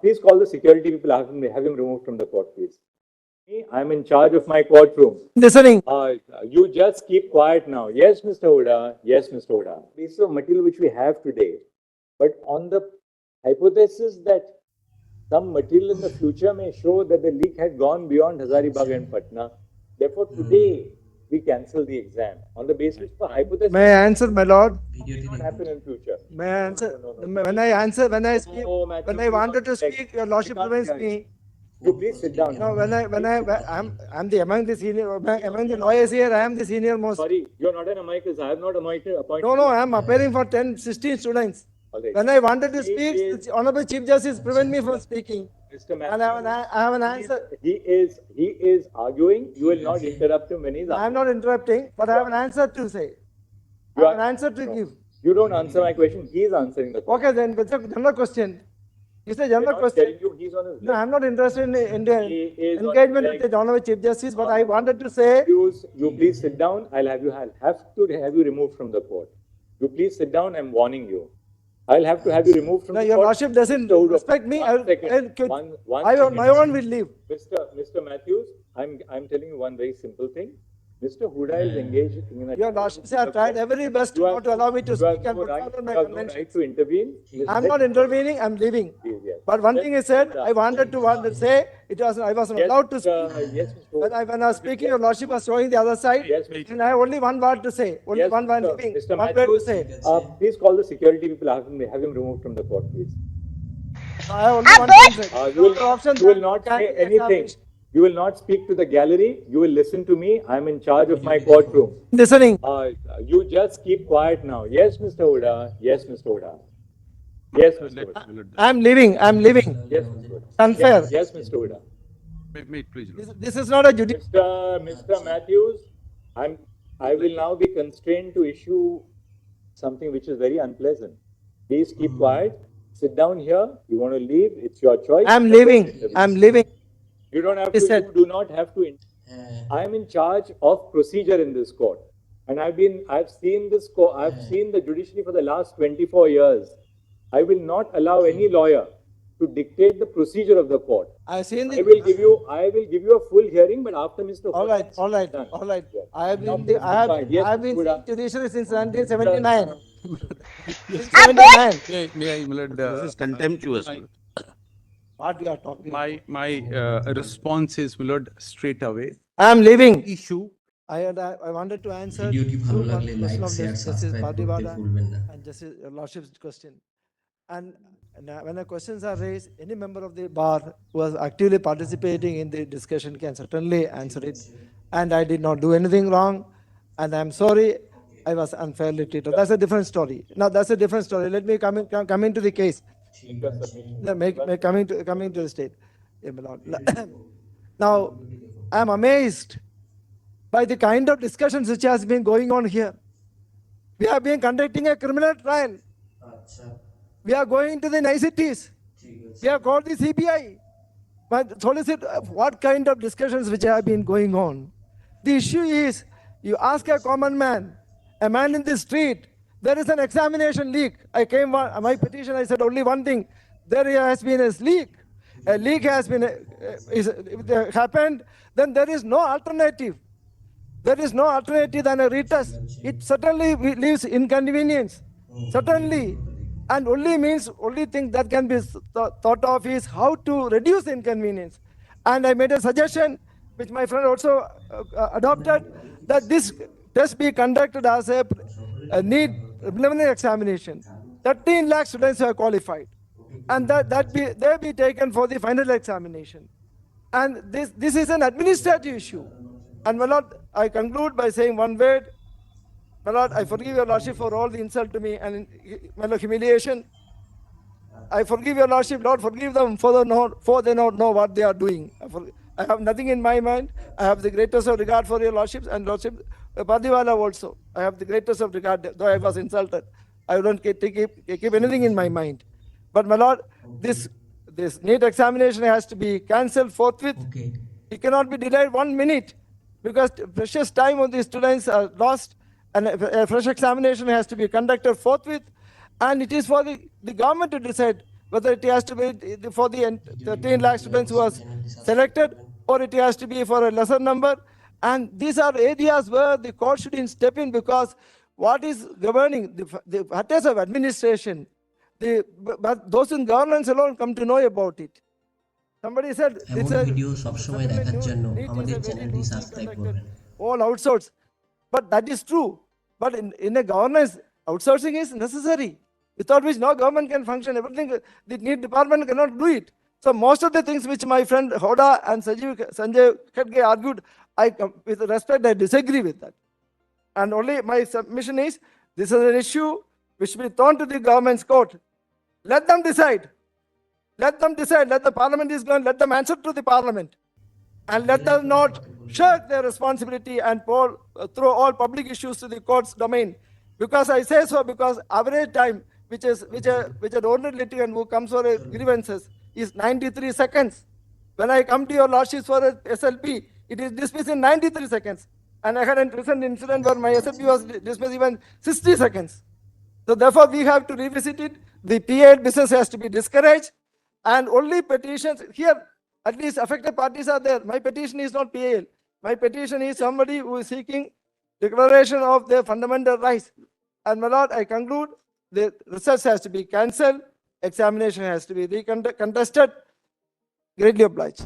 Please call the security people, have him removed from the court, please. I'm in charge of my courtroom. Listening. You just keep quiet now. Yes, Mr. Huda. Yes, Mr. Huda. Piece of material which we have today, but on the hypothesis that some material in the future may show that the leak had gone beyond Hazaribagh and Patna. Therefore, today we cancel the exam on the basis of a hypothesis. May I answer, my lord? It will not happen in future. May I answer? No. When I answer, when I speak, No, Matthew, when I wanted to speak, your lordship prevents me. You please sit down. No, I'm among the lawyers here, I am the senior most. Sorry, you're not an amicus. I have not appointed. No, I am appearing for 10, 16 students. Right. When I wanted to speak, the Honorable Chief Justice prevent me from speaking. Mr. Matthew, And I have an answer. He is arguing. You will not interrupt him when he's I am arguing. not interrupting, but I have an answer to say. I You have an are- answer to give. You don't answer my question. He is answering the question. Okay, then, it's a general question. It's a I'm general not question. telling you he's on his No, I'm not interested in He is on engagement his with the Honorable Chief Justice, but I wanted to say, You please sit down. I'll have to have you removed from the court. You please sit down. I'm warning you. I'll have to have you removed from no, the your court. lordship doesn't Mr. Huda, respect me. one second. One I on second. my own will leave. Mr. Matthews, I'm telling you one very simple thing. Mr. Huda is engaged in a. Your lordship have tried every best You have to allow me to you have speak and no put right- forward my you have no convention. right to intervene. I'm not intervening, I'm leaving. Yes. But one thing is said, I wanted to say, I wasn't allowed to speak. Yes, Mr. When I was speaking, your lordship was showing the other side. Yes, And I have only one word to say, only Yes, one word Mr. leaving, Mr. one word to Matthews, say. please call the security people, have him removed from the court, please. I have only one thing to say. You will not say anything. You will not speak to the gallery. You will listen to me. I'm in charge of my courtroom. Listening. You just keep quiet now. Yes, Mr. Huda. Yes, Mr. Huda. Yes, Mr. Huda. I'm leaving. Yes, Mr. Huda. Unfair. Yes, Mr. Huda. Mate, please. This is not a judicial. Mr. Matthews, I will now be constrained to issue something which is very unpleasant. Please keep quiet. Sit down here. You want to leave? It's your choice. I'm leaving. You don't have He to. said- You do not have to. I am in charge of procedure in this court, and I've seen this. I've seen the judiciary for the last 24 years. I will not allow any lawyer to dictate the procedure of the court. I've seen I will give you a full hearing, but after Mr. All right. Done. I have Now, been, please I have, be quiet. Yes, I have been Huda. in judiciary since 1979. Since 79. May I, my lord, This is contemptuous. What we are talking about? my response is, my lord, straight away. I am leaving. Issue. I wanted to answer ভিডিওটি ভালো one লাগলে question like of share Justice subscribe করতে Patiwala ভুলবেন না and Justice Your Lordship's question. And when the questions are raised, any member of the bar who was actively participating in the discussion can certainly answer it. And I did not do anything wrong, and I'm sorry I was unfairly treated. That's a different story. Now that's a different story. Let me come into the case. Coming to the state. Yeah, my lord. Now, I'm amazed by the kind of discussions which has been going on here. We have been conducting a criminal trial. We are going to the niceties. We have called the CBI. But solicit what kind of discussions which have been going on. The issue is, you ask a common man, a man in the street, there is an examination leak. My petition, I said only one thing. There has been a leak. A leak has been happened. Then there is no alternative. There is no alternative than a retest. It certainly leaves inconvenience. Certainly. And only thing that can be thought of is how to reduce inconvenience. And I made a suggestion, which my friend also adopted, that this test be conducted as a NEET preliminary examination. 13 lakh students are qualified. And they be taken for the final examination. And this is an administrative issue. And my lord, I conclude by saying one word. My lord, I forgive your lordship for all the insult to me and my lord, humiliation. I forgive your lordship, Lord, forgive them for they don't know what they are doing. I have nothing in my mind. I have the greatest of regard for your lordships and lordship Patiwala also. I have the greatest of regard, though I was insulted. I don't keep anything in my mind. But my lord, this NEET examination has to be cancelled forthwith. Okay. It cannot be delayed 1 minute because precious time of the students are lost, and a fresh examination has to be conducted forthwith. And it is for the government to decide whether it has to be for the 13 lakh students who was selected, or it has to be for a lesser number. And these are areas where the court should step in, because what is governing the matters of administration, but those in governance alone come to know about it. Somebody said এমন video সবসময় দেখার জন্য আমাদের চ্যানেলটি subscribe করবেন। all outsourced. But that is true. But in a governance, outsourcing is necessary, without which no government can function. Everything, the NEET department cannot do it. So most of the things which my friend Hoda and Sanjay Khadge argued, with respect, I disagree with that. And only my submission is, this is an issue which should be thrown to the government's court. Let them decide. Let them decide. Let the parliament is going, let them answer to the parliament. And let them not shirk their responsibility and throw all public issues to the court's domain. Because I say so, because average time which an ordinary litigant who comes for a grievances is 93 seconds. When I come to your lordships for a SLP, it is dismissed in 93 seconds. And I had a recent incident where my SLP was dismissed even 60 seconds. So therefore, we have to revisit it. The PAL business has to be discouraged, and only petitions here. At least affected parties are there. My petition is not PAL. My petition is somebody who is seeking declaration of their fundamental rights. And my lord, I conclude, the research has to be cancelled, examination has to be contested. Greatly obliged.